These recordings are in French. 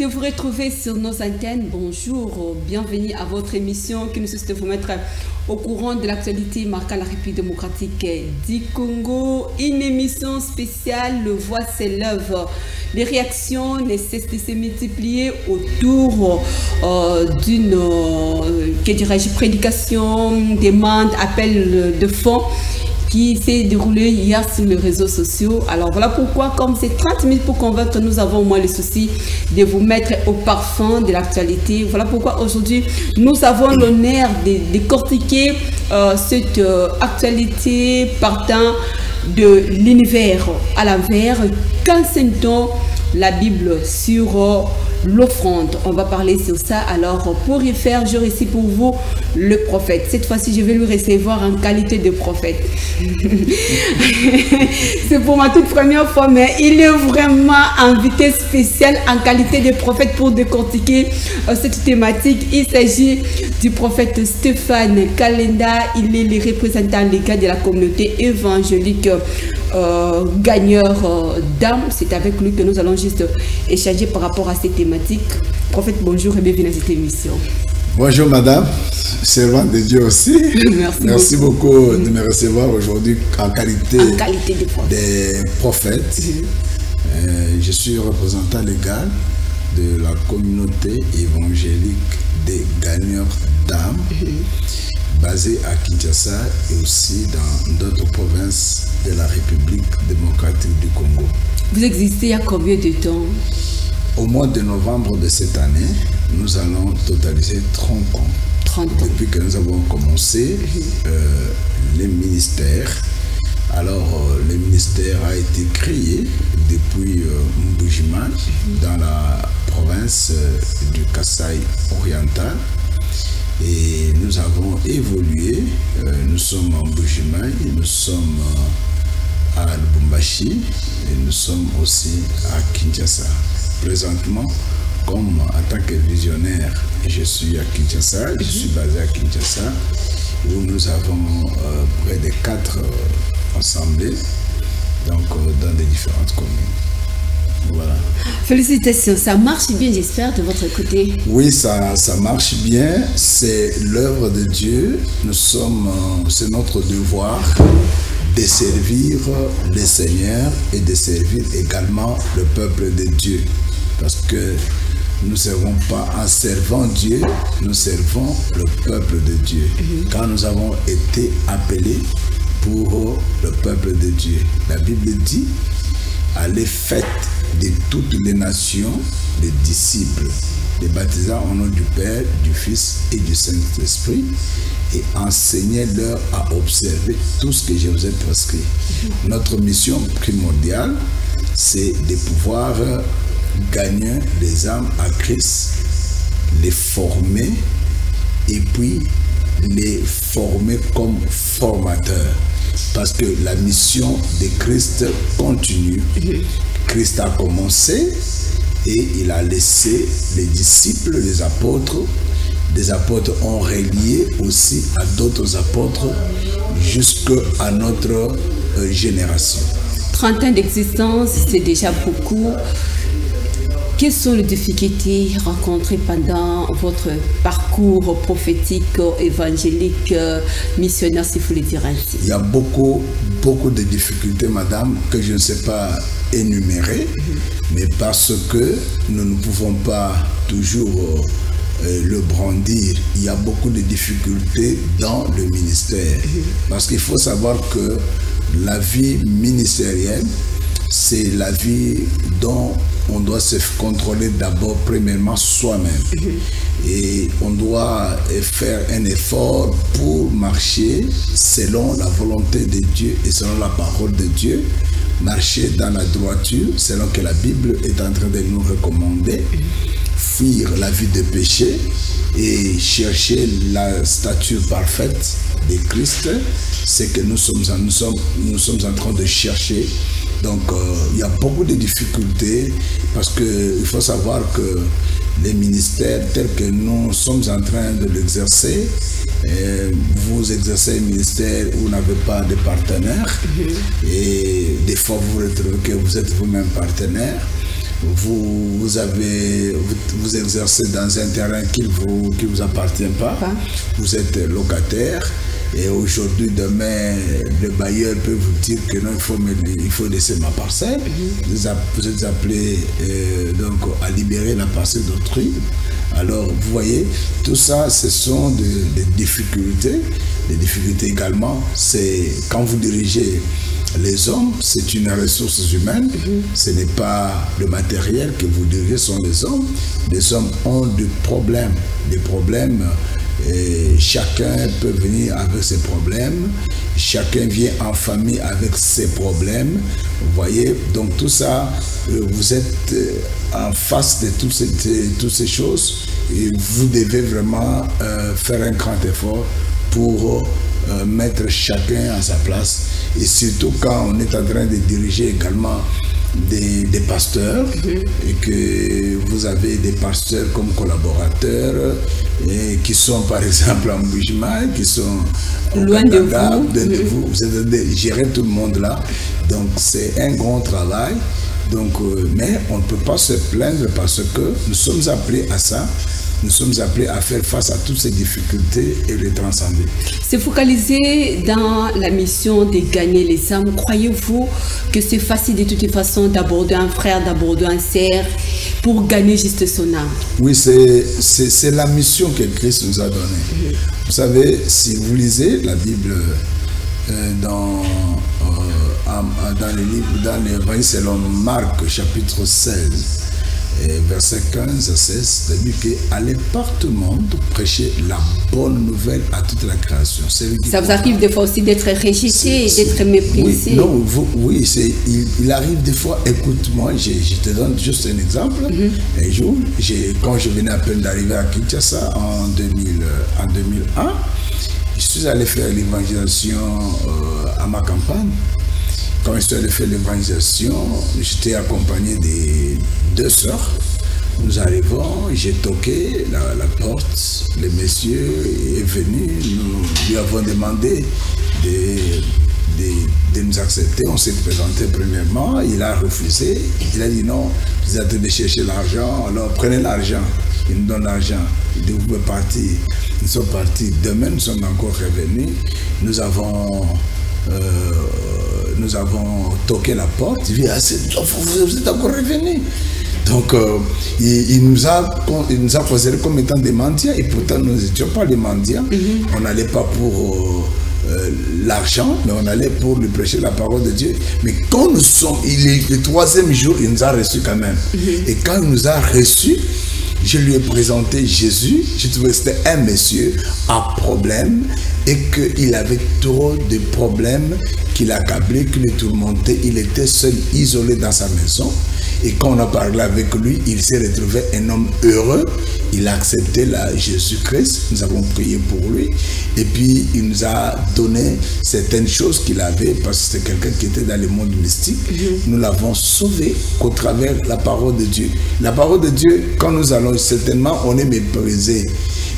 de vous retrouver sur nos antennes. Bonjour, bienvenue à votre émission qui nous suscite de vous mettre au courant de l'actualité marquant la République démocratique du Congo. Une émission spéciale, le Voix s'élève. Les réactions ne cessent de se multiplier autour d'une, que dirais-je, prédication, demande, appel de fonds qui s'est déroulé hier sur les réseaux sociaux. Alors voilà pourquoi, comme c'est 30 minutes pour convaincre, nous avons au moins le souci de vous mettre au parfum de l'actualité. Voilà pourquoi aujourd'hui, nous avons l'honneur de décortiquer cette actualité partant de l'univers à l'envers. Qu'enseigne-t-on la Bible sur l'offrande? On va parler sur ça. Alors pour y faire, j'aurai ici pour vous le prophète. Cette fois-ci, je vais lui recevoir en qualité de prophète. C'est pour ma toute première fois, mais il est vraiment invité spécial en qualité de prophète pour décortiquer cette thématique. Il s'agit du prophète Stéphane Kalenda. Il est le représentant légal de la communauté évangélique gagneur d'âme. C'est avec lui que nous allons juste échanger par rapport à ces thématiques. Prophète, bonjour et bienvenue dans cette émission. Bonjour madame, servante de Dieu aussi. Merci beaucoup de me recevoir aujourd'hui en qualité de prophète. Je suis représentant légal de la communauté évangélique des gagneurs d'âme, basée à Kinshasa et aussi dans d'autres provinces de la République démocratique du Congo. Vous existez il y a combien de temps? Au mois de novembre de cette année, nous allons totaliser 30 ans. 30 ans. Depuis que nous avons commencé les ministères. Alors, le ministère a été créé depuis Mbujima, dans la province du Kasaï oriental. Et nous avons évolué. Nous sommes en Mbujima et nous sommes à Lubumbashi et nous sommes aussi à Kinshasa. Présentement, comme en tant que visionnaire, je suis à Kinshasa, je suis basé à Kinshasa, où nous avons près de 4 assemblées, donc dans des différentes communes. Voilà. Félicitations, ça marche bien, j'espère, de votre côté. Oui, ça marche bien, c'est l'œuvre de Dieu, c'est notre devoir de servir le Seigneur et de servir également le peuple de Dieu. Parce que nous ne servons pas en servant Dieu, nous servons le peuple de Dieu. Quand nous avons été appelés pour le peuple de Dieu, la Bible dit, allez faites de toutes les nations des disciples, les baptisant au nom du Père, du Fils et du Saint-Esprit, et enseignez-leur à observer tout ce que je vous ai prescrit. Notre mission primordiale, c'est de pouvoir gagner les âmes à Christ, les former et puis les former comme formateurs. Parce que la mission de Christ continue. Christ a commencé et il a laissé les disciples, les apôtres. Des apôtres ont relié aussi à d'autres apôtres jusqu'à notre génération. 30 ans d'existence, c'est déjà beaucoup. Quelles sont les difficultés rencontrées pendant votre parcours prophétique, évangélique, missionnaire, si vous le direz ainsi? Il y a beaucoup de difficultés, madame, que je ne sais pas énumérer, mais parce que nous ne pouvons pas toujours le brandir. Il y a beaucoup de difficultés dans le ministère. Parce qu'il faut savoir que la vie ministérielle, c'est la vie dont on doit se contrôler d'abord, premièrement, soi-même. Et on doit faire un effort pour marcher selon la volonté de Dieu et selon la parole de Dieu. Marcher dans la droiture, selon que la Bible est en train de nous recommander. Fuir la vie de péché et chercher la stature parfaite de Christ. C'est que nous sommes en train de chercher. Donc, il y a beaucoup de difficultés parce qu'il faut savoir que les ministères tels que nous sommes en train de l'exercer, vous exercez un ministère où vous n'avez pas de partenaire et des fois vous retrouvez que vous êtes vous-même partenaire. vous exercez dans un terrain qui vous appartient pas. Vous êtes locataire. Et aujourd'hui, demain, le bailleur peut vous dire que non, il faut laisser ma parcelle. Vous êtes appelé donc à libérer la parcelle d'autrui. Alors, vous voyez, tout ça, ce sont des difficultés. Les difficultés également, c'est quand vous dirigez les hommes, c'est une ressource humaine. Ce n'est pas le matériel que vous dirigez, ce sont les hommes. Les hommes ont des problèmes. Et chacun peut venir avec ses problèmes, chacun vient en famille avec ses problèmes, vous voyez, donc tout ça, vous êtes en face de toutes ces choses et vous devez vraiment faire un grand effort pour mettre chacun à sa place, et surtout quand on est en train de diriger également des pasteurs, et que vous avez des pasteurs comme collaborateurs et qui sont par exemple en Bushman, qui sont loin de vous. Vous êtes gérer tout le monde là, donc c'est un grand travail. Donc, mais on ne peut pas se plaindre parce que nous sommes appelés à ça. Nous sommes appelés à faire face à toutes ces difficultés et les transcender. Se focaliser dans la mission de gagner les âmes, croyez-vous que c'est facile de toute façon d'aborder un frère, d'aborder un sœur pour gagner juste son âme? Oui, c'est la mission que Christ nous a donnée. Vous savez, si vous lisez la Bible dans l'évangile selon Marc, chapitre 16, verset 15 à 16, c'est-à-dire qu'allez par tout le monde prêcher la bonne nouvelle à toute la création. Ça vous arrive des fois aussi d'être rejeté, d'être méprisé? Oui, non, oui, il arrive des fois, écoute-moi, je te donne juste un exemple. Un jour, quand je venais à peine d'arriver à Kinshasa en 2001, je suis allé faire l'évangélisation à ma campagne. Quand je suis allé faire l'évangélisation, j'étais accompagné des 2 sœurs. Nous arrivons, j'ai toqué la porte, le monsieur est venu, nous lui avons demandé de nous accepter. On s'est présenté premièrement, il a refusé, il a dit non, vous êtes en train de chercher l'argent, alors prenez l'argent. Il nous donne l'argent, il dit vous pouvez partir. Nous sommes partis, demain nous sommes encore revenus, nous avons toqué la porte, il dit vous êtes encore revenu. Donc il nous a considérés comme étant des mendiants, et pourtant nous n'étions pas des mendiants. On n'allait pas pour l'argent, mais on allait pour lui prêcher la parole de Dieu. Mais quand nous sommes, le 3e jour, il nous a reçus quand même. Et quand il nous a reçus, je lui ai présenté Jésus. J'ai trouvé que c'était un monsieur à problème et qu'il avait trop de problèmes qui l'accablait, qui le tourmentait. Il était seul, isolé dans sa maison. Et quand on a parlé avec lui, il s'est retrouvé un homme heureux. Il a accepté Jésus-Christ. Nous avons prié pour lui. Et puis, il nous a donné certaines choses qu'il avait, parce que c'était quelqu'un qui était dans le monde mystique. Nous l'avons sauvé qu'au travers de la parole de Dieu. La parole de Dieu, quand nous allons, certainement, on est méprisé.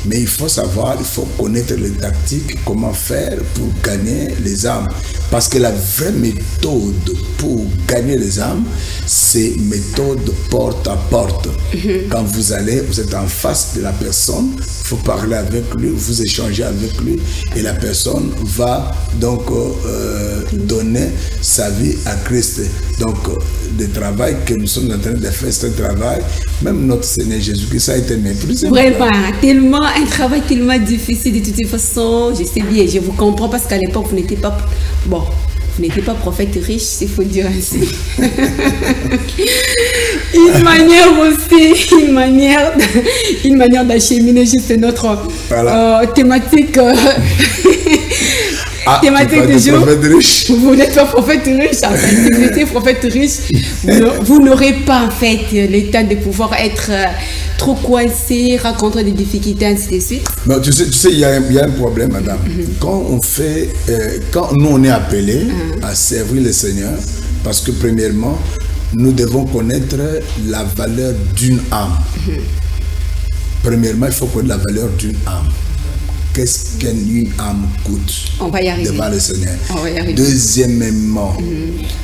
Mais il faut savoir, il faut connaître les tactiques, comment faire pour gagner les âmes. Parce que la vraie méthode pour gagner les âmes, c'est méthode porte à porte. Quand vous allez, vous êtes en face de la personne, il faut parler avec lui, vous échangez avec lui, et la personne va donc donner sa vie à Christ. Donc, le travail que nous sommes en train de faire, c'est un travail, même notre Seigneur Jésus-Christ a été méprisé. Vraiment, tellement, un travail tellement difficile de toute façon. Je sais bien, je vous comprends, parce qu'à l'époque, vous n'étiez pas... Bon, vous n'étiez pas prophète riche, s'il faut dire ainsi. Une manière d'acheminer juste notre thématique. Thématique du jour. Vous n'êtes pas prophète riche. En fait, si vous étiez prophète riche, vous n'aurez pas en fait le temps de pouvoir être trop coincé, rencontrer des difficultés, ainsi de suite. Non, tu sais, il y a un problème, madame. Quand nous on est appelés à servir le Seigneur, parce que premièrement, nous devons connaître la valeur d'une âme. Premièrement, il faut connaître la valeur d'une âme. qu'est-ce qu'une âme coûte. On va y arriver. Devant le Seigneur. On va y arriver.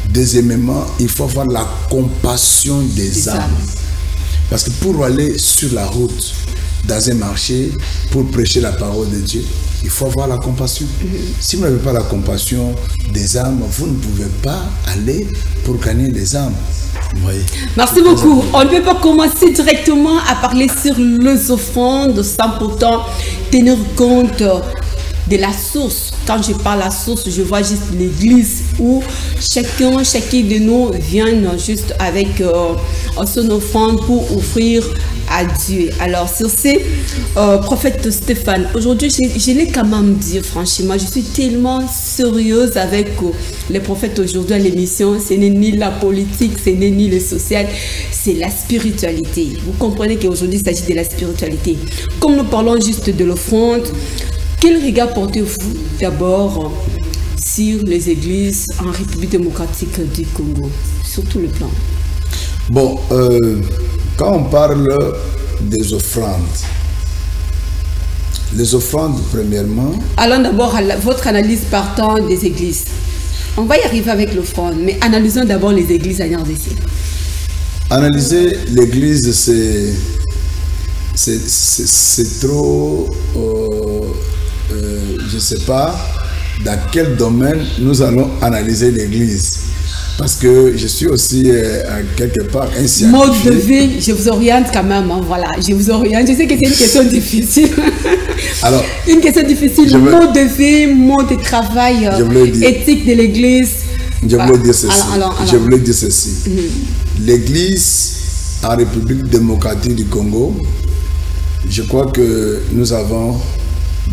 Deuxièmement, il faut avoir la compassion des âmes. Parce que pour aller sur la route, dans un marché, pour prêcher la parole de Dieu, il faut avoir la compassion. Si vous n'avez pas la compassion des âmes, vous ne pouvez pas aller pour gagner les âmes. Oui. Merci beaucoup. On ne peut pas commencer directement à parler sur les offrandes sans pourtant tenir compte de la source. Quand je parle de la source, je vois juste l'église où chacun de nous vient juste avec son offrande pour offrir à Dieu. Alors sur ce, prophète Stéphane, aujourd'hui je l'ai quand même dit franchement, je suis tellement sérieuse avec les prophètes aujourd'hui à l'émission. Ce n'est ni la politique, ce n'est ni le social, c'est la spiritualité. Vous comprenez qu'aujourd'hui il s'agit de la spiritualité. Comme nous parlons juste de l'offrande, quel regard portez-vous d'abord sur les églises en République démocratique du Congo, sur tout le plan? Bon, quand on parle des offrandes, les offrandes, premièrement... Allons d'abord à votre analyse partant des églises. On va y arriver avec l'offrande, mais analysons d'abord les églises à RDC. Analyser l'église, c'est trop... je ne sais pas dans quel domaine nous allons analyser l'église. Parce que je suis aussi quelque part un scientifique. Mode de vie, je vous oriente quand même, hein, voilà, je vous oriente. Je sais que c'est une question difficile. Alors, une question difficile, mode de vie, mode de travail, éthique de l'église. Je voulais dire ceci. Je voulais dire ceci. L'église en République démocratique du Congo, je crois que nous avons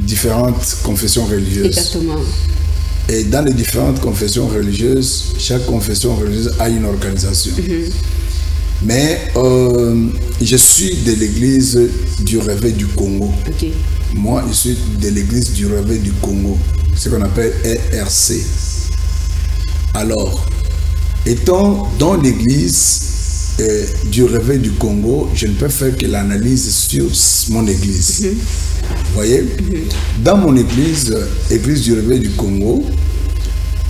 différentes confessions religieuses. Exactement. Et dans les différentes confessions religieuses, chaque confession religieuse a une organisation. Mais je suis de l'église du Réveil du Congo. Moi, je suis de l'église du Réveil du Congo, ce qu'on appelle ERC. Alors, étant dans l'église du Réveil du Congo, je ne peux faire que l'analyse sur mon église. Vous voyez, dans mon église, église du Réveil du Congo,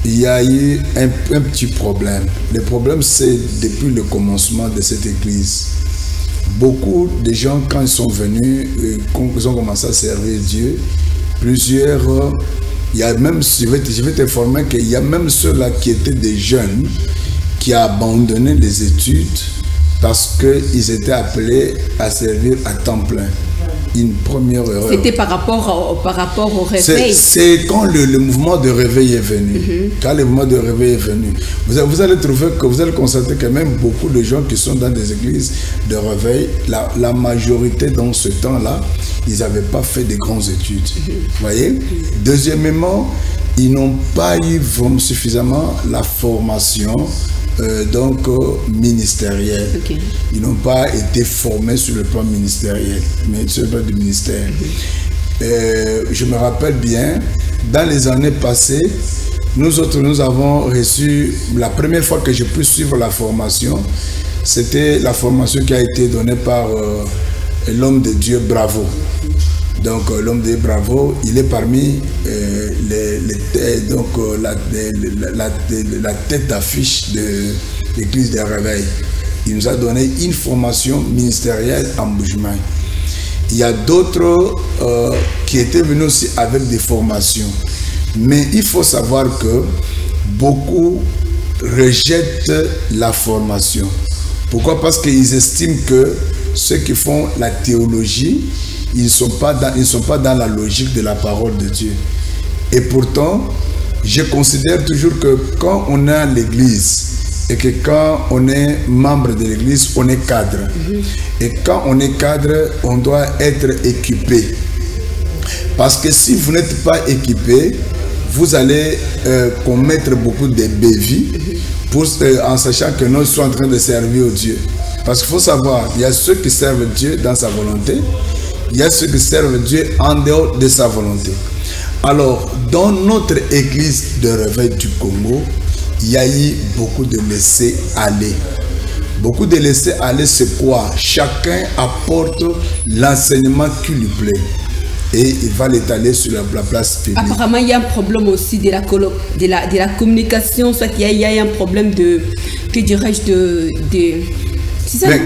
il y a eu un petit problème. Le problème, c'est depuis le commencement de cette église. Beaucoup de gens, quand ils sont venus, quand ils ont commencé à servir Dieu, plusieurs, il y a même, je vais t'informer qu'il y a même ceux-là qui étaient des jeunes qui ont abandonné les études parce qu'ils étaient appelés à servir à temps plein. Une première erreur. C'était par rapport au réveil. C'est quand le mouvement de réveil est venu. Quand le mouvement de réveil est venu. Vous allez trouver que vous allez constater que même beaucoup de gens qui sont dans des églises de réveil, la majorité dans ce temps-là, ils n'avaient pas fait de grandes études. Vous voyez? Deuxièmement, ils n'ont pas eu suffisamment la formation ministériel. Ils n'ont pas été formés sur le plan ministériel, mais sur le plan du ministère. Je me rappelle bien, dans les années passées, nous avons reçu, la première fois que j'ai pu suivre la formation, c'était la formation qui a été donnée par l'homme de Dieu Bravo. Donc l'homme de Bravo, il est parmi la tête d'affiche de l'église des Réveils. Il nous a donné une formation ministérielle en Boujmaï. Il y a d'autres qui étaient venus aussi avec des formations. Mais il faut savoir que beaucoup rejettent la formation. Pourquoi? Parce qu'ils estiment que ceux qui font la théologie, ils ne sont pas dans la logique de la parole de Dieu. Et pourtant, je considère toujours que quand on est à l'église et que quand on est membre de l'église, on est cadre. Et quand on est cadre, on doit être équipé. Parce que si vous n'êtes pas équipé, vous allez commettre beaucoup de bévies en sachant que nous sommes en train de servir Dieu. Parce qu'il faut savoir, il y a ceux qui servent Dieu dans sa volonté, il y a ceux qui servent Dieu en dehors de sa volonté. Alors, dans notre église de réveil du Congo, il y a eu beaucoup de laisser-aller. Beaucoup de laisser-aller, c'est quoi? Chacun apporte l'enseignement qui lui plaît. et il va l'étaler sur la place publique. Apparemment, il y a un problème aussi de la communication, soit il y a un problème de, que dirais-je, ça, mais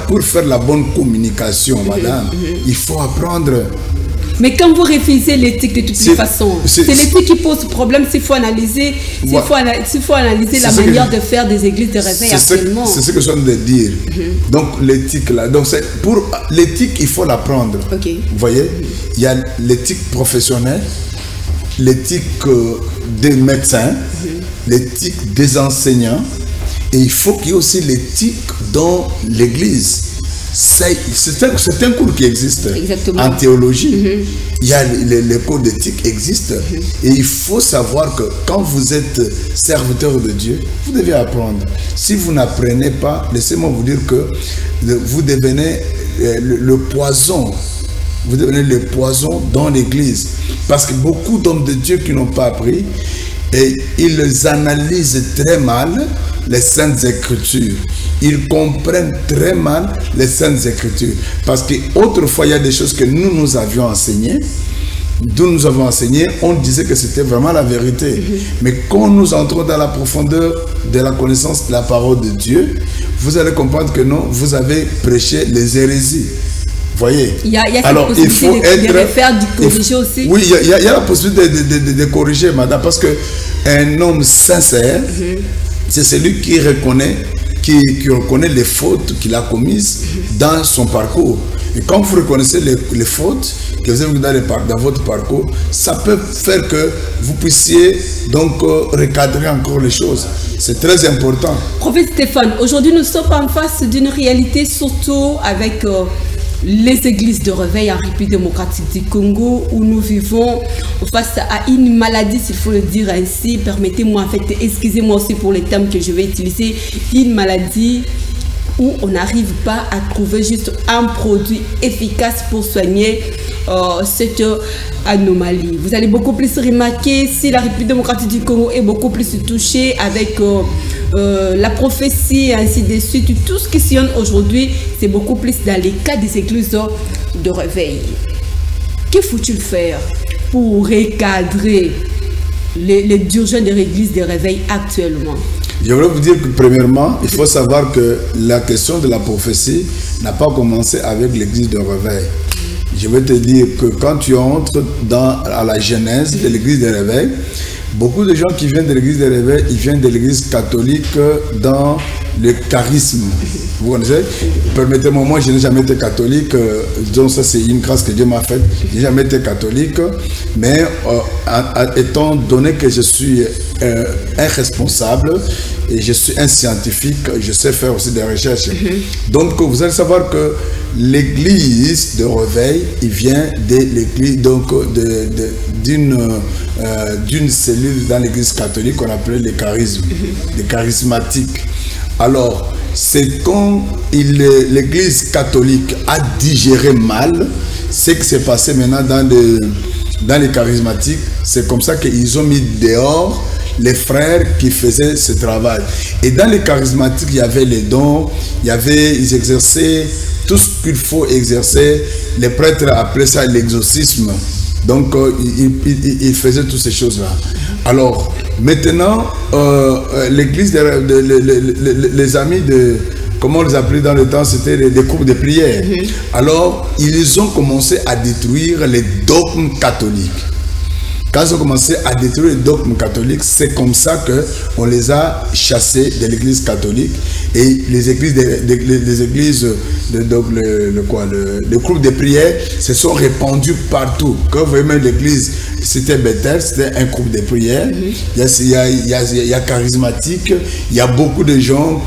pour faire la bonne communication, madame, il faut apprendre. Mais quand vous réfléchissez l'éthique de toutes les façons, c'est l'éthique qui pose problème s'il faut analyser, la manière de faire des églises de réveil actuellement. C'est ce que je viens de dire. Donc l'éthique là, pour l'éthique il faut l'apprendre. Okay. Vous voyez, il y a l'éthique professionnelle, l'éthique des médecins, l'éthique des enseignants, et il faut qu'il y ait aussi l'éthique dans l'église. C'est un cours qui existe. Exactement. En théologie. Il y a les cours d'éthique existent. Et il faut savoir que quand vous êtes serviteur de Dieu, vous devez apprendre. Si vous n'apprenez pas, laissez-moi vous dire que vous devenez le poison. Vous devenez le poison dans l'église. Parce que beaucoup d'hommes de Dieu qui n'ont pas appris, et ils analysent très mal les Saintes Écritures. Ils comprennent très mal les Saintes Écritures. Parce qu'autrefois, il y a des choses que nous avions enseignées. D'où nous avons enseigné, on disait que c'était vraiment la vérité. Mais quand nous entrons dans la profondeur de la connaissance de la parole de Dieu, vous allez comprendre que non, vous avez prêché les hérésies. Voyez. Alors, il faut de corriger aussi. Oui, il y a la possibilité de corriger, madame, parce qu'un homme sincère, c'est celui qui reconnaît les fautes qu'il a commises dans son parcours. Et quand vous reconnaissez les fautes que vous avez dans votre parcours, ça peut faire que vous puissiez donc recadrer encore les choses. C'est très important. Prophète Stéphane, aujourd'hui nous sommes en face d'une réalité, surtout avec les églises de réveil en République démocratique du Congo, où nous vivons face à une maladie, s'il faut le dire ainsi. Permettez-moi, en fait, excusez-moi aussi pour les termes que je vais utiliser, une maladie où on n'arrive pas à trouver juste un produit efficace pour soigner cette anomalie. Vous allez beaucoup plus remarquer si la République démocratique du Congo est beaucoup plus touchée avec la prophétie et ainsi de suite. Tout ce qui sillonne aujourd'hui, c'est beaucoup plus dans les cas des églises de réveil. Que faut-il faire pour recadrer les dirigeants de l'église de réveil actuellement? Je voudrais vous dire que premièrement, il faut savoir que la question de la prophétie n'a pas commencé avec l'église de réveil. Je vais te dire que quand tu entres à la genèse de l'église de réveil, beaucoup de gens qui viennent de l'église de réveil, ils viennent de l'église catholique dans le charisme. Vous connaissez? Permettez-moi, moi je n'ai jamais été catholique, donc ça c'est une grâce que Dieu m'a faite. Je n'ai jamais été catholique, mais étant donné que je suis un responsable et je suis un scientifique, je sais faire aussi des recherches. Donc vous allez savoir que l'église de réveil, il vient de l'église, donc d'une cellule dans l'église catholique qu'on appelait les charismes, les charismatiques. Alors, c'est quand l'église catholique a digéré mal ce qui s'est passé maintenant dans les charismatiques. C'est comme ça qu'ils ont mis dehors les frères qui faisaient ce travail. Et dans les charismatiques, il y avait les dons, ils exerçaient tout ce qu'il faut exercer. Les prêtres appelaient ça l'exorcisme. Donc, ils faisaient toutes ces choses-là. Alors, maintenant, l'église, les amis de... Comment on les appelait dans le temps? C'était des groupes de prière. Alors, ils ont commencé à détruire les dogmes catholiques. Quand ils ont commencé à détruire les dogmes catholiques, c'est comme ça qu'on les a chassés de l'église catholique. Et les églises, le groupe de prière se sont répandus partout. Quand vous voyez même l'église, c'était Bethel, c'était un groupe de prière. Il y a charismatique, il y a beaucoup de gens,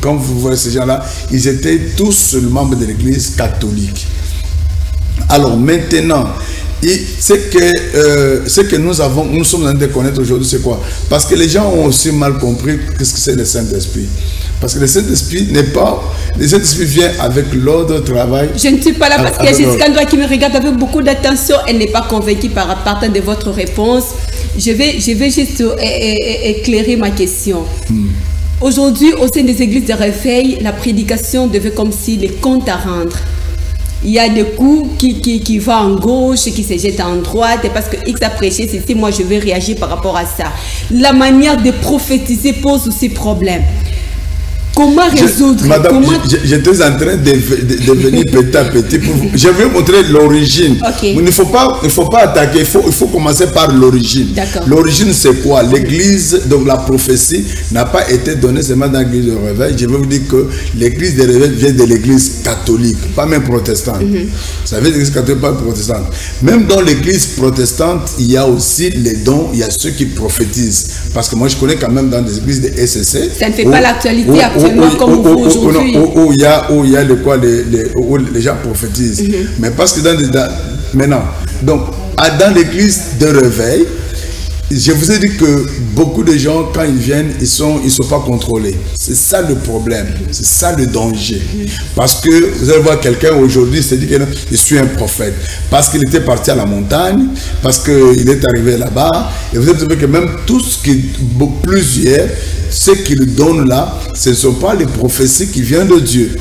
quand vous voyez ces gens-là, ils étaient tous membres de l'église catholique. Alors maintenant, ce que nous sommes en train de connaître aujourd'hui, c'est quoi? Parce que les gens ont aussi mal compris qu'est-ce que c'est le Saint-Esprit. Parce que le Saint-Esprit n'est pas... Le Saint-Esprit vient avec l'ordre de travail. Je ne suis pas là parce qu'il y a Jessica Ndoa qui me regarde avec beaucoup d'attention. Elle n'est pas convaincue par partant de votre réponse. Je vais juste éclairer ma question. Aujourd'hui, au sein des églises de réveil, la prédication devait comme si les comptes à rendre. il y a des coups qui vont en gauche, qui se jettent en droite, et parce que X a prêché ceci, moi je vais réagir par rapport à ça. La manière de prophétiser pose aussi problème. Comment résoudre? Madame, j'étais en train de venir petit à petit pour vous. Je vais vous montrer l'origine. Okay. Il ne faut pas attaquer, il faut commencer par l'origine. L'origine, c'est quoi? L'église, donc la prophétie, n'a pas été donnée seulement dans l'église de réveil. Je vais vous dire que l'église de réveil vient de l'église catholique, pas même protestante. Ça vient de l'église catholique, pas protestante. Même dans l'église protestante, il y a aussi les dons, il y a ceux qui prophétisent. Parce que moi, je connais quand même dans des églises de SCC. Ça ne fait pas l'actualité après. Où il y a de quoi où les gens prophétisent. Mais parce que maintenant, donc dans l'église de réveil, je vous ai dit que beaucoup de gens, quand ils viennent, ils sont pas contrôlés. C'est ça le problème, c'est ça le danger. Parce que vous allez voir quelqu'un aujourd'hui se dit que je suis un prophète. Parce qu'il était parti à la montagne, parce qu'il est arrivé là-bas. Et vous savez que même tout ce qui plusieurs, ce qu'il donne là, ce ne sont pas les prophéties qui viennent de Dieu.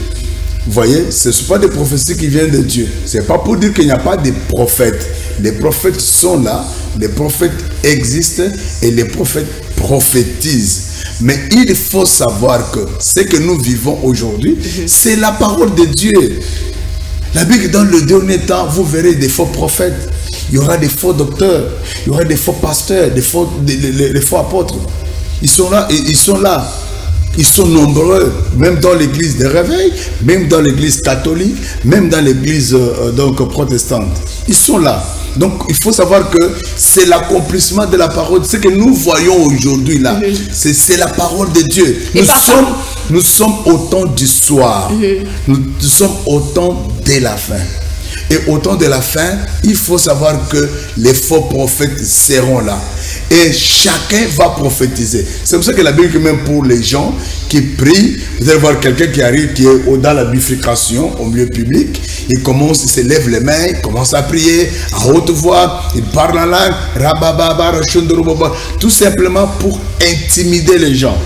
Vous voyez, ce ne sont pas des prophéties qui viennent de Dieu. Ce n'est pas pour dire qu'il n'y a pas de prophètes. Les prophètes sont là, les prophètes existent et les prophètes prophétisent. Mais il faut savoir que ce que nous vivons aujourd'hui, c'est la parole de Dieu. La Bible, dans le dernier temps, vous verrez des faux prophètes. Il y aura des faux docteurs, il y aura des faux pasteurs, des faux apôtres. Ils sont là et ils sont là. Ils sont nombreux, même dans l'église de réveil, même dans l'église catholique, même dans l'église protestante. Ils sont là. Donc il faut savoir que c'est l'accomplissement de la parole. Ce que nous voyons aujourd'hui là, c'est la parole de Dieu. Nous sommes au temps du soir. Nous sommes au temps de la fin. Et au temps de la fin, il faut savoir que les faux prophètes seront là. Et chacun va prophétiser. C'est pour ça que la Bible, même pour les gens qui prient, vous allez voir quelqu'un qui arrive, qui est dans la bifurcation, au milieu public. Il se lève les mains, il commence à prier à haute voix, il parle en langue, tout simplement pour intimider les gens.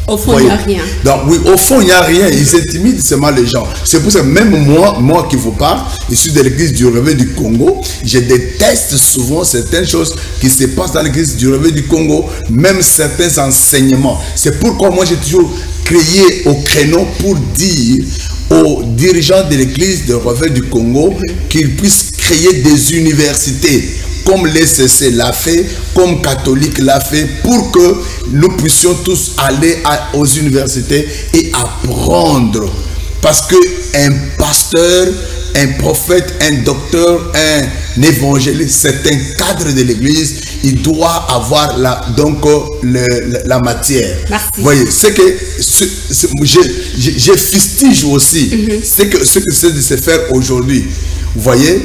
Au fond, il n'y a rien. Donc, oui, au fond, il n'y a rien. Ils intimident seulement les gens. C'est pour ça que même moi qui vous parle, issu de l'église du réveil du Congo, je déteste souvent certaines choses qui se passent dans l'église du réveil du Congo, même certains enseignements. C'est pourquoi moi j'ai toujours crié au créneau pour dire aux dirigeants de l'église du réveil du Congo qu'ils puissent créer des universités. Comme l'ECC l'a fait, comme catholique l'a fait, pour que nous puissions tous aller aux universités et apprendre. Parce qu'un pasteur, un prophète, un docteur, un évangéliste, c'est un cadre de l'église, il doit avoir la matière. Merci. Vous voyez, c'est que je fustige aussi ce que c'est de se faire aujourd'hui. Vous voyez,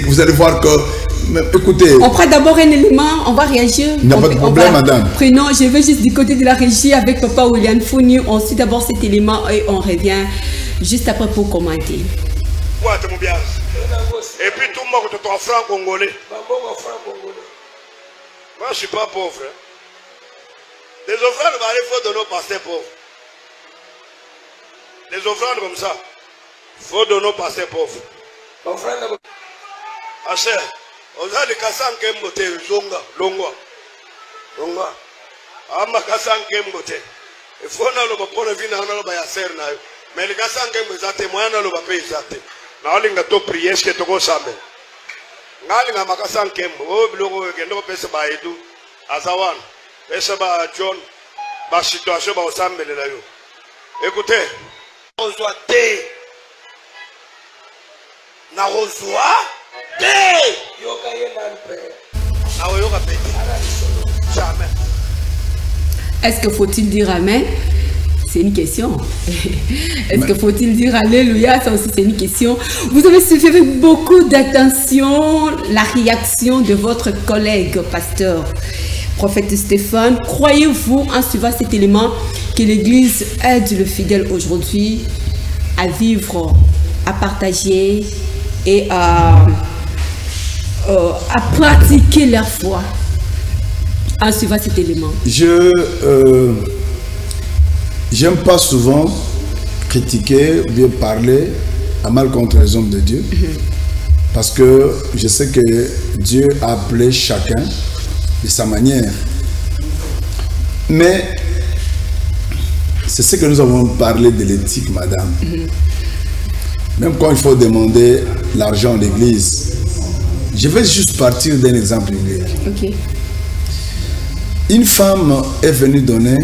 vous allez voir que écoutez, on prend d'abord un élément, on va réagir. Il n'y a pas de problème, madame. Prenons, je vais juste du côté de la régie avec Papa William Founi. On suit d'abord cet élément et on revient juste après pour commenter. Et puis tout le monde est en franc congolais. Moi, je ne suis pas pauvre. Les offrandes, il faut donner aux pasteurs pauvres. Les offrandes comme ça, il faut donner aux pasteurs pauvres. Achère. On a des cassanques moté zonga longwa ama cassanque moté il faut na lo bapona vina na lo ba ya ser na yo mais les cassanque mzate moyana lo ba pe zate na olinga to prier ce que to go sambe ngali na makasanque mo biloko gendo pesa ba edu azawan pesa ba John ba situation ba osambele na yo écoutez on soit té na reçoit. Est-ce que faut-il dire Amen? C'est une question. Est-ce que faut-il dire Alléluia? Ça aussi c'est une question. Vous avez suivi avec beaucoup d'attention la réaction de votre collègue pasteur, prophète Stéphane. Croyez-vous, en suivant cet élément, que l'Église aide le fidèle aujourd'hui à vivre, à partager et à pratiquer leur foi en suivant cet élément? J'aime pas souvent critiquer ou bien parler à mal contre les hommes de Dieu. Parce que je sais que Dieu a appelé chacun de sa manière. Mais c'est ce que nous avons parlé de l'éthique, madame. Même quand il faut demander l'argent à l'église. Je vais juste partir d'un exemple biblique. Ok. Une femme est venue donner,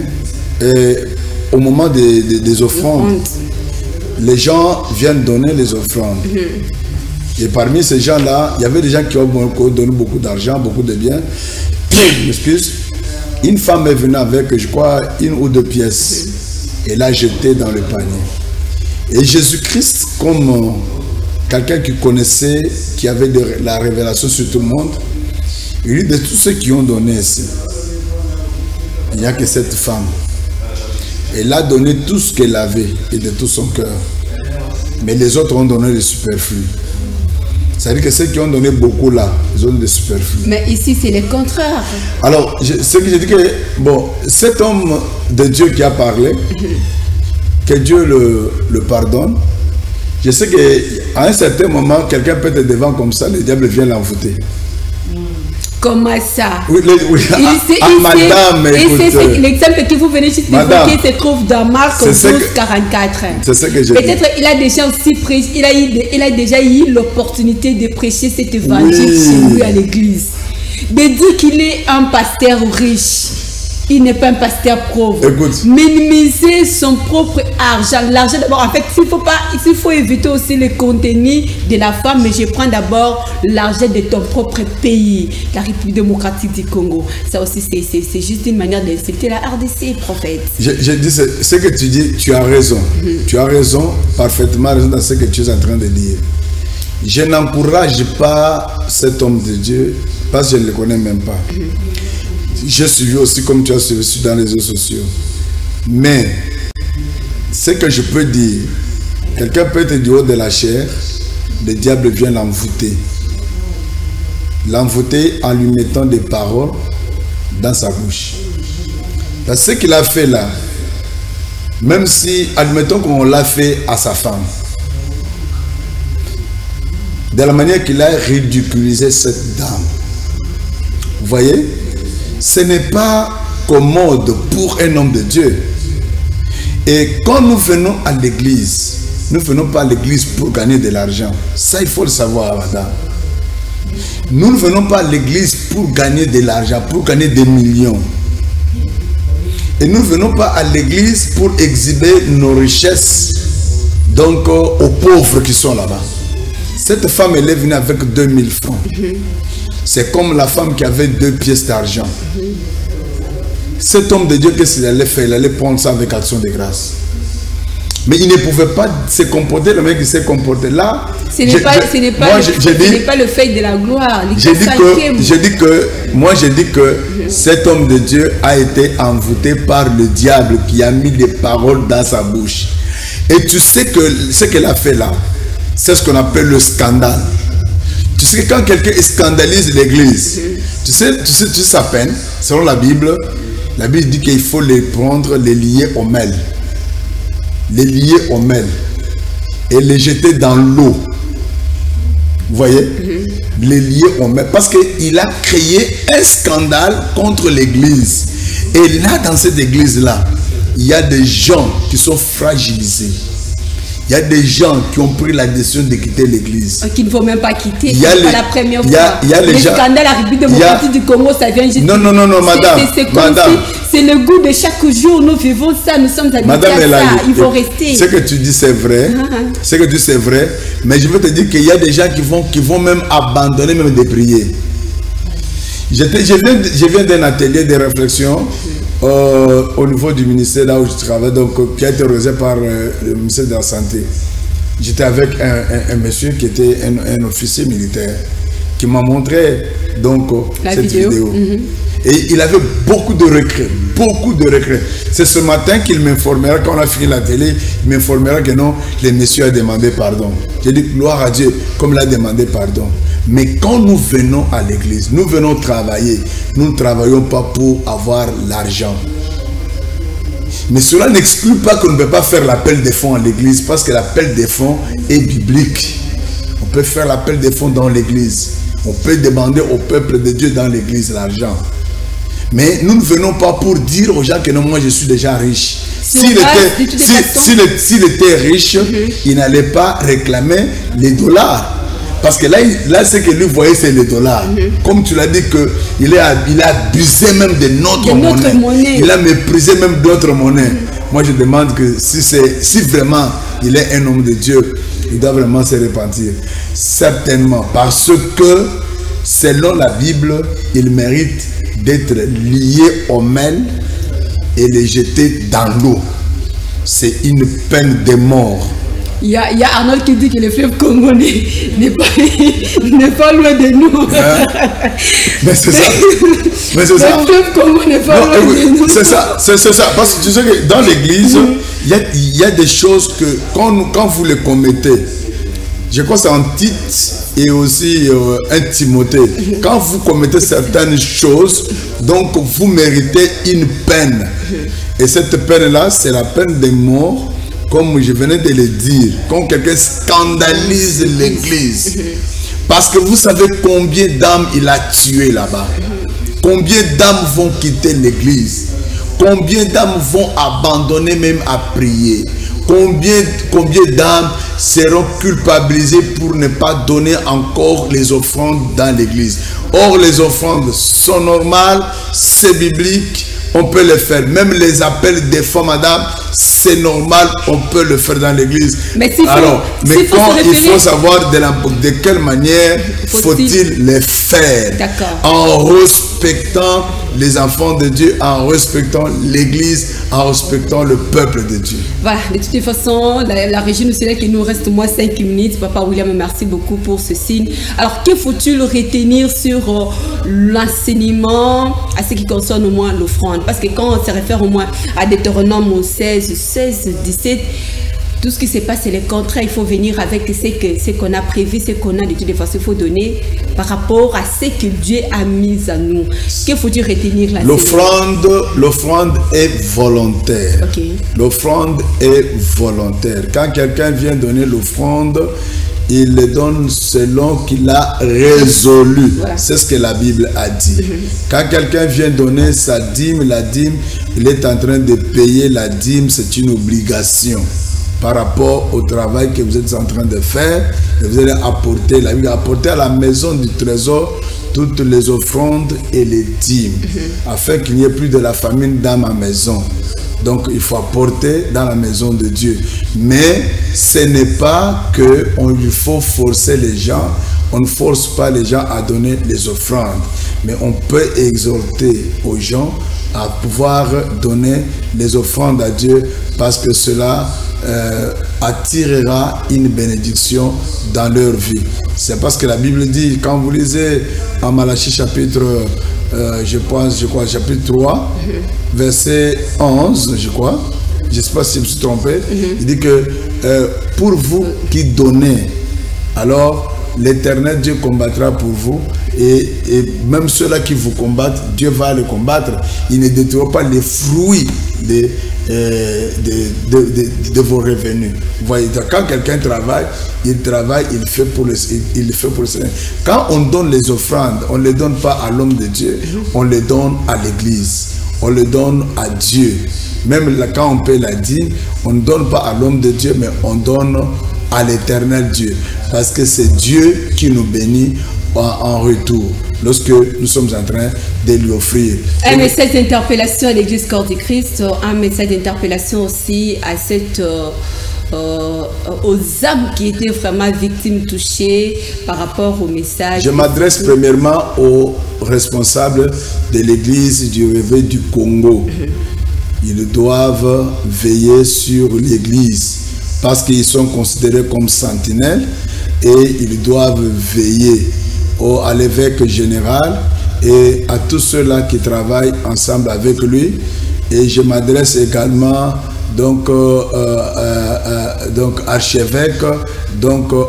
au moment des offrandes, les gens viennent donner les offrandes. Et parmi ces gens-là, il y avait des gens qui ont donné beaucoup d'argent, beaucoup de biens. Excuse. Une femme est venue avec, je crois, 1 ou 2 pièces. Et l'a jetée dans le panier. Et Jésus-Christ, comme quelqu'un qui connaissait, qui avait de la révélation sur tout le monde, il dit de tous ceux qui ont donné ici, il n'y a que cette femme. Elle a donné tout ce qu'elle avait et de tout son cœur. Mais les autres ont donné le superflu. C'est-à-dire que ceux qui ont donné beaucoup là, ils ont donné le superflu. Mais ici, c'est le contraire. Alors, ce que je dis que, bon, cet homme de Dieu qui a parlé, que Dieu le pardonne, je sais qu'à un certain moment, quelqu'un peut être devant comme ça, le diable vient l'envoûter. Comment ça? Oui, madame, écoute. L'exemple que vous venez juste d'évoquer se trouve dans Marc 12, 44. C'est ce que je dis. Peut-être il a déjà aussi il a déjà eu l'opportunité de prêcher cet évangile chez lui à l'église. De dire qu'il est un pasteur riche. Il n'est pas un pasteur pauvre. Écoute. Minimiser son propre argent. L'argent d'abord. En fait, il faut éviter aussi le contenu de la femme, mais je prends d'abord l'argent de ton propre pays, la République démocratique du Congo. Ça aussi, c'est juste une manière d'insulter la RDC, prophète. Je dis, ce que tu dis, tu as raison. Tu as raison, parfaitement raison dans ce que tu es en train de dire. Je n'encourage pas cet homme de Dieu parce que je ne le connais même pas. J'ai suivi aussi comme tu as suivi dans les réseaux sociaux. Mais, ce que je peux dire, quelqu'un peut être du haut de la chair, le diable vient l'envoûter. L'envoûter en lui mettant des paroles dans sa bouche. Parce que ce qu'il a fait là, même si, admettons qu'on l'a fait à sa femme, de la manière qu'il a ridiculisé cette dame, vous voyez? Ce n'est pas commode pour un homme de Dieu. Et quand nous venons à l'église, nous ne venons pas à l'église pour gagner de l'argent. Ça, il faut le savoir, madame. Nous ne venons pas à l'église pour gagner de l'argent, pour gagner des millions. Et nous ne venons pas à l'église pour exhiber nos richesses donc aux pauvres qui sont là-bas. Cette femme, elle est venue avec 2000 francs. C'est comme la femme qui avait 2 pièces d'argent. Cet homme de Dieu, qu'est-ce qu'il allait faire? Il allait prendre ça avec action de grâce. Mais il ne pouvait pas se comporter, le mec qui s'est comporté là. Ce n'est pas le fait de la gloire. J'ai dit que cet homme de Dieu a été envoûté par le diable qui a mis des paroles dans sa bouche. Et tu sais que ce qu'elle a fait là, c'est ce qu'on appelle le scandale. Tu sais que quand quelqu'un scandalise l'église, tu sais sa peine, selon la Bible dit qu'il faut les prendre, les lier au mêle. Les lier au mêle. Et les jeter dans l'eau. Vous voyez? Les lier au mêle. Parce qu'il a créé un scandale contre l'église. Et là, dans cette église-là, il y a des gens qui sont fragilisés. Il y a des gens qui ont pris la décision de quitter l'église. Qui ne faut même pas quitter. C'est pas la première fois. Le scandale à la République démocratique du Congo, ça vient juste. Non, madame. C'est le goût de chaque jour. Nous vivons ça. Nous sommes habitués à ça. Il faut rester. Ce que tu dis, c'est vrai. Ce que tu dis, c'est vrai. Mais je veux te dire qu'il y a des gens qui vont même abandonner même de prier. Je viens d'un atelier de réflexion au niveau du ministère là où je travaille, donc qui a été organisé par le ministère de la Santé. J'étais avec un monsieur qui était un officier militaire qui m'a montré donc cette vidéo. Et il avait beaucoup de regrets, C'est ce matin qu'il m'informera, quand on a fini la télé, il m'informera que non, le monsieur a demandé pardon. J'ai dit gloire à Dieu, comme il a demandé pardon. Mais quand nous venons à l'église, nous venons travailler, nous ne travaillons pas pour avoir l'argent. Mais cela n'exclut pas qu'on ne peut pas faire l'appel des fonds à l'église, parce que l'appel des fonds est biblique. On peut faire l'appel des fonds dans l'église. On peut demander au peuple de Dieu dans l'église l'argent. Mais nous ne venons pas pour dire aux gens que non, moi je suis déjà riche. S'il était riche, il n'allait pas réclamer les dollars. Parce que là ce que lui voyait, c'est les dollars. Comme tu l'as dit, il a abusé même de notre monnaie. Il a méprisé même d'autres monnaies. Moi, je demande que si vraiment il est un homme de Dieu, il doit vraiment se repentir. Certainement. Parce que, selon la Bible, il mérite d'être lié au mêle et les jeter dans l'eau. C'est une peine de mort. Il y a Arnold qui dit que le fleuve Congo n'est pas loin de nous. Mais c'est ça. Le fleuve Congo n'est pas loin de nous. C'est ça. Parce que tu sais que dans l'église, il y a des choses que quand vous les commettez, je crois que c'est en Tite et aussi un Timothée. Quand vous commettez certaines choses, donc vous méritez une peine. Et cette peine-là, c'est la peine de mort. Comme je venais de le dire, quand quelqu'un scandalise l'église, parce que vous savez combien d'âmes il a tué là-bas, combien d'âmes vont quitter l'église, combien d'âmes vont abandonner même à prier, combien d'âmes seront culpabilisées pour ne pas donner encore les offrandes dans l'église. Or, les offrandes sont normales, c'est biblique. On peut le faire. Même les appels des femmes, madame, c'est normal, on peut le faire dans l'église. Mais il faut savoir de quelle manière faut-il les faire. En respectant les enfants de Dieu, en respectant l'église, en respectant le peuple de Dieu. Voilà, de toute façon, la régie nous signale qu'il nous reste moins 5 minutes. Papa William, merci beaucoup pour ce signe. Alors, que faut-il retenir sur l'enseignement à ce qui concerne au moins l'offrande? Parce que quand on se réfère au moins à Deutéronome 16, 17, tout ce qui se passe, c'est le contraire. Il faut venir avec ce qu'on a prévu, ce qu'on a de toute façon. Il faut donner par rapport à ce que Dieu a mis à nous. Que faut-il retenir là? L'offrande est volontaire. L'offrande est volontaire. Quand quelqu'un vient donner l'offrande, il le donne selon qu'il a résolu. Voilà. C'est ce que la Bible a dit. Quand quelqu'un vient donner sa dîme, la dîme, il est en train de payer la dîme, c'est une obligation par rapport au travail que vous êtes en train de faire. Et vous allez apporter à la maison du trésor toutes les offrandes et les dîmes, afin qu'il n'y ait plus de la famine dans ma maison. Donc il faut apporter dans la maison de Dieu. Mais ce n'est pas qu'il faut forcer les gens. On ne force pas les gens à donner les offrandes. Mais on peut exhorter aux gens à pouvoir donner les offrandes à Dieu, parce que cela attirera une bénédiction dans leur vie. C'est parce que la Bible dit, quand vous lisez en Malachie chapitre chapitre 3, verset 11, je crois, je ne sais pas si je me suis trompé, il dit que pour vous qui donnez, alors l'Éternel Dieu combattra pour vous, et même ceux-là qui vous combattent, Dieu va les combattre. Il ne détruira pas les fruits de vos revenus. Vous voyez, quand quelqu'un travaille, il fait pour le Seigneur. Quand on donne les offrandes, on ne les donne pas à l'homme de Dieu, on les donne à l'église, on les donne à Dieu. Même là, quand on paie la dîme, on ne donne pas à l'homme de Dieu, mais on donne à l'éternel Dieu, parce que c'est Dieu qui nous bénit en retour lorsque nous sommes en train de lui offrir. Un message d'interpellation à l'église Corps du Christ, un message d'interpellation aussi à aux âmes qui étaient vraiment victimes, touchées par rapport au message. Je m'adresse premièrement aux responsables de l'église du réveil du Congo. Ils doivent veiller sur l'église, parce qu'ils sont considérés comme sentinelles, et ils doivent veiller à l'évêque général et à tous ceux-là qui travaillent ensemble avec lui. Et je m'adresse également donc archevêque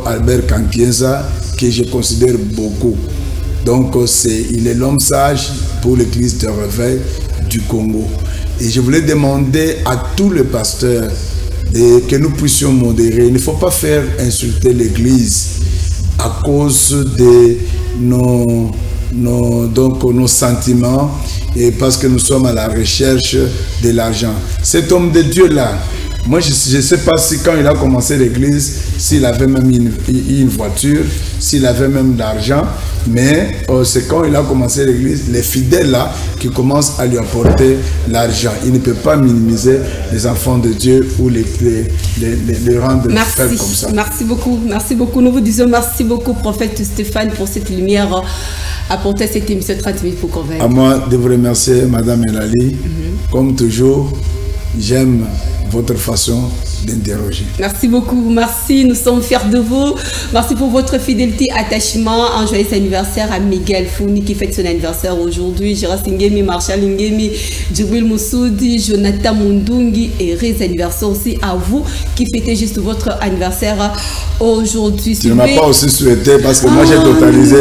Albert Kankienza, que je considère beaucoup. Donc il est l'homme sage pour l'église de réveil du Congo. Et je voulais demander à tous les pasteurs que nous puissions modérer. Il ne faut pas faire insulter l'Église à cause de nos sentiments et parce que nous sommes à la recherche de l'argent. Cet homme de Dieu-là, moi je ne sais pas si quand il a commencé l'église, s'il avait même une voiture, s'il avait même de l'argent, mais c'est quand il a commencé l'église, les fidèles là qui commencent à lui apporter l'argent. Il ne peut pas minimiser les enfants de Dieu ou les rendre faibles comme ça. Merci beaucoup, merci beaucoup. Nous vous disons merci beaucoup, prophète Stéphane, pour cette lumière apportée à cette émission 30 minutes pour convaincre. À moi de vous remercier, Madame Elali. Comme toujours, j'aime votre façon d'interroger. Merci beaucoup, merci, nous sommes fiers de vous. Merci pour votre fidélité, attachement. Un joyeux anniversaire à Miguel Founi qui fête son anniversaire aujourd'hui. Gérard Singemi, Marshall Ngemi, Djibril Moussoudi, Jonathan Mundungi et Riz anniversaire aussi à vous qui fêtez juste votre anniversaire aujourd'hui. Tu ne m'as pas aussi souhaité parce que moi j'ai totalisé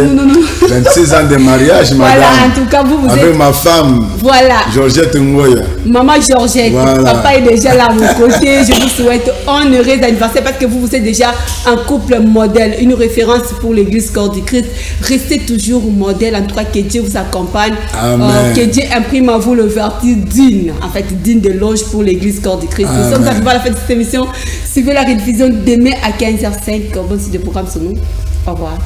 26 ans de mariage, voilà, madame. En tout cas, vous avec êtes... ma femme, voilà. Georgette Ngoya. Maman Georgette, voilà. Papa est déjà là à mon côté. Je vous souhaite un heureux anniversaire parce que vous êtes déjà un couple modèle, une référence pour l'église Corps du Christ. Restez toujours modèle, en tout cas que Dieu vous accompagne. Que Dieu imprime à vous le vertu digne, en fait digne de loge pour l'église Corps du Christ. Nous sommes arrivés à la fin de cette émission. Suivez la rediffusion demain à 15h05. Bon site de programme sur nous. Au revoir.